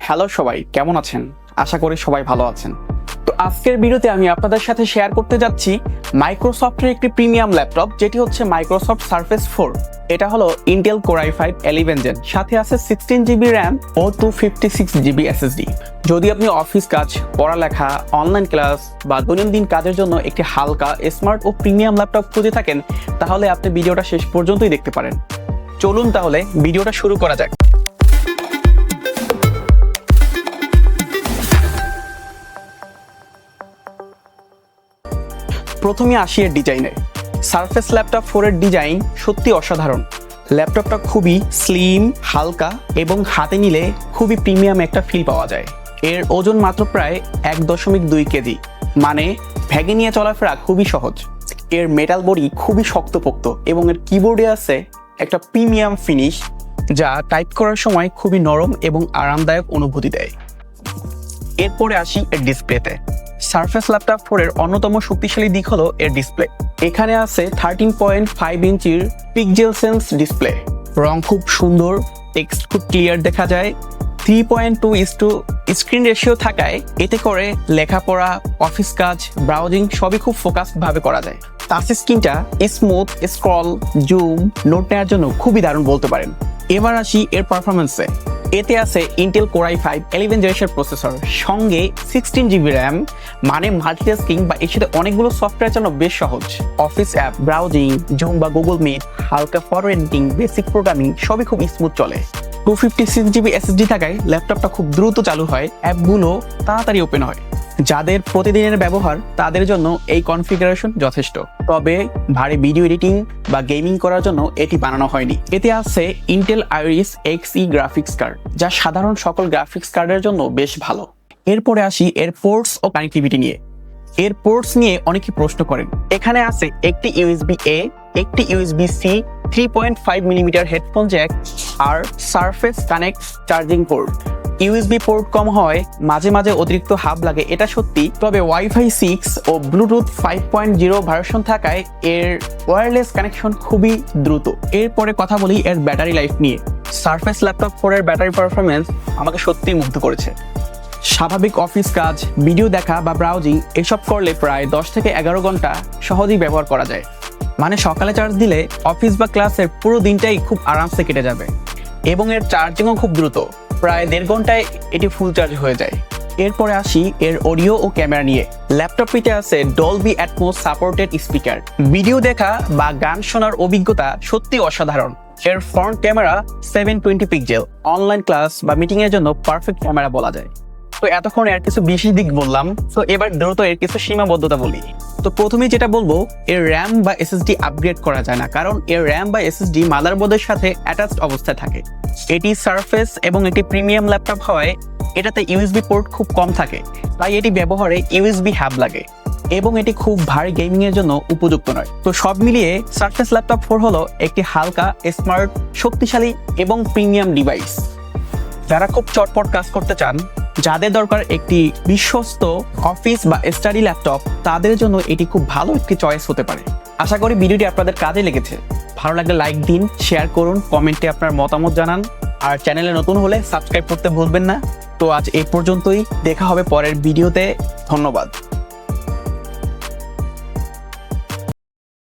Hello সবাই, কেমন আছেন? আশা করি সবাই ভালো আছেন। তো আজকের ভিডিওতে আমি আপনাদের সাথে শেয়ার করতে যাচ্ছি মাইক্রোসফটের একটি প্রিমিয়াম ল্যাপটপ, যেটি হচ্ছে মাইক্রোসফট সারফেস 4। এটা হলো ইন্টেল কোর i5 11 জেন, সাথে আছে 16GB র্যাম ও 256GB SSD। যদি আপনি অফিস কাজ, পড়ালেখা, অনলাইন ক্লাস বা দৈনন্দিন কাজের জন্য একটি হালকা, স্মার্ট ও প্রিমিয়াম ল্যাপটপ খুঁজে থাকেন, তাহলে আপনি ভিডিওটা শেষ পর্যন্তই দেখতে পারেন। চলুন তাহলে ভিডিওটা শুরু করা যাক। প্রথমে আসি এর ডিজাইনে। সারফেস ল্যাপটপ 4 এর ডিজাইন সত্যি অসাধারণ। ল্যাপটপটা খুবই স্লিম, হালকা এবং হাতে নিলে খুবই প্রিমিয়াম একটা ফিল পাওয়া যায়। এর ওজন মাত্র প্রায় 1.2 কেজি, মানে ভেঙে নিয়ে চলাফেরা খুবই সহজ। এর মেটাল বডি খুবই শক্তপোক্ত এবং এর কিবোর্ডে আছে একটা প্রিমিয়াম ফিনিশ, যা টাইপ করার সময় খুবই নরম এবং আরামদায়ক অনুভূতি দেয়। এরপরে আসি এর ডিসপ্লেতে। সারফেস ল্যাপটপ 4 এর অন্যতম শক্তিশালী দিক হলো এর ডিসপ্লে। এখানে আছে 13.5 ইঞ্চির পিক্সেল সেন্স ডিসপ্লে। রং খুব সুন্দর, টেক্সট খুব ক্লিয়ার দেখা যায়। 3.2:1 স্ক্রিন রেশিও থাকায় এতে করে লেখাপড়া, অফিস কাজ, ব্রাউজিং সবই খুব ফোকাসড ভাবে করা যায়। টাচ স্ক্রিনটা স্মুথ, স্ক্রল, জুম, নোট নেওয়ার জন্য খুবই দারুণ বলতে পারেন। এবার আসি এর পারফরমেন্সে। এতে আছে Intel core i5 11 generation processor, সঙ্গে 16GB র্যাম, মানে মাল্টিটাস্কিং বা এর সাথে অনেকগুলো সফটওয়্যার চালানো বেশ সহজ। অফিস অ্যাপ, ব্রাউজিং, জুম বা গুগল মিট, হালকা ফরওয়ার্ডিং, বেসিক প্রোগ্রামিং সবই খুব স্মুথ চলে। 256GB SSD থাকায় ল্যাপটপটা খুব দ্রুত চালু হয়, অ্যাপগুলো তাড়াতাড়ি ওপেন হয়। যাদের প্রতিদিনের ব্যবহার, তাদের জন্য এই কনফিগারেশন যথেষ্ট। তবে ভারী ভিডিও এডিটিং বা গেমিং করার জন্য এটি বানানো হয়নি। এতে আছে Intel iris Xe graphics card, যা সাধারণ সকল গ্রাফিক্স কার্ডের জন্য বেশ ভালো। এরপরে আসি এর পোর্টস ও কানেক্টিভিটি নিয়ে। এর পোর্টস নিয়ে অনেকে প্রশ্ন করেন। এখানে আছে একটি USB-A, একটি USB-C, 3.5mm হেডফোন জ্যাক আর surface connect charging port. USB port কম হয়, মাঝে মাঝে অতিরিক্ত হাব লাগে, এটা সত্যি। তবে Wi-Fi 6 ও ব্লুটুথ 5.0 ভার্সন থাকায় এর ওয়্যারলেস কানেকশন খুবই দ্রুত। এরপরে কথা বলি এর ব্যাটারি লাইফ নিয়ে। সারফেস ল্যাপটপ 4 এর ব্যাটারি পারফরমেন্স আমাকে সত্যিই মুগ্ধ করেছে। স্বাভাবিক অফিস কাজ, ভিডিও দেখা বা ব্রাউজিং এসব করলে প্রায় 10 থেকে 11 ঘন্টা সহজেই ব্যবহার করা যায়। মানে সকালে চার্জ দিলে অফিস বা ক্লাসের পুরো দিনটাই খুব আরামসে কেটে যাবে। এবং এর চার্জিংও খুব দ্রুত, প্রায় 1.5 ঘন্টায় এটি ফুল চার্জ হয়ে যায়। এরপরে আসি এর অডিও ও ক্যামেরা নিয়ে। ল্যাপটপটিতে আছে Dolby Atmos supported speaker. Video দেখা বা গান শোনার অভিজ্ঞতা সত্যি অসাধারণ। এর front camera 720 pixel, online class বা মিটিং এর জন্য পারফেক্ট ক্যামেরা বলা যায়। তো এতক্ষণ এর কিছু বেশি দিক বললাম, তো এবার দ্রুত এর কিছু সীমাবদ্ধতা বলি। তো প্রথমেই যেটা বলবো, এর র্যাম বা SSD আপগ্রেড করা যায় না, কারণ এর র্যাম বা SSD মাদারবোর্ডের সাথে অ্যাটাচড অবস্থায় থাকে। এটি সারফেস এবং একটি প্রিমিয়াম ল্যাপটপ হওয়ায় এটাতে USB পোর্ট খুব কম থাকে, তাই এটি ব্যবহারে USB হাব লাগে এবং এটি খুব ভারী গেমিং এর জন্য উপযুক্ত নয়। তো সব মিলিয়ে সারফেস ল্যাপটপ 4 হলো একটি হালকা, স্মার্ট, শক্তিশালী এবং প্রিমিয়াম ডিভাইস। যারা খুব চটপট কাজ করতে চান, যাদের দরকার একটি বিশ্বস্ত অফিস বা স্টাডি ল্যাপটপ, তাদের জন্য এটি খুব ভালো একটি চয়েস হতে পারে। আশা করি ভিডিওটি আপনাদের কাজে লেগেছে। ভালো লাগলে লাইক দিন, শেয়ার করুন, কমেন্টে আপনার মতামত জানান, আর চ্যানেলে নতুন হলে সাবস্ক্রাইব করতে ভুলবেন না। তো আজ এই পর্যন্তই, দেখা হবে পরের ভিডিওতে। ধন্যবাদ।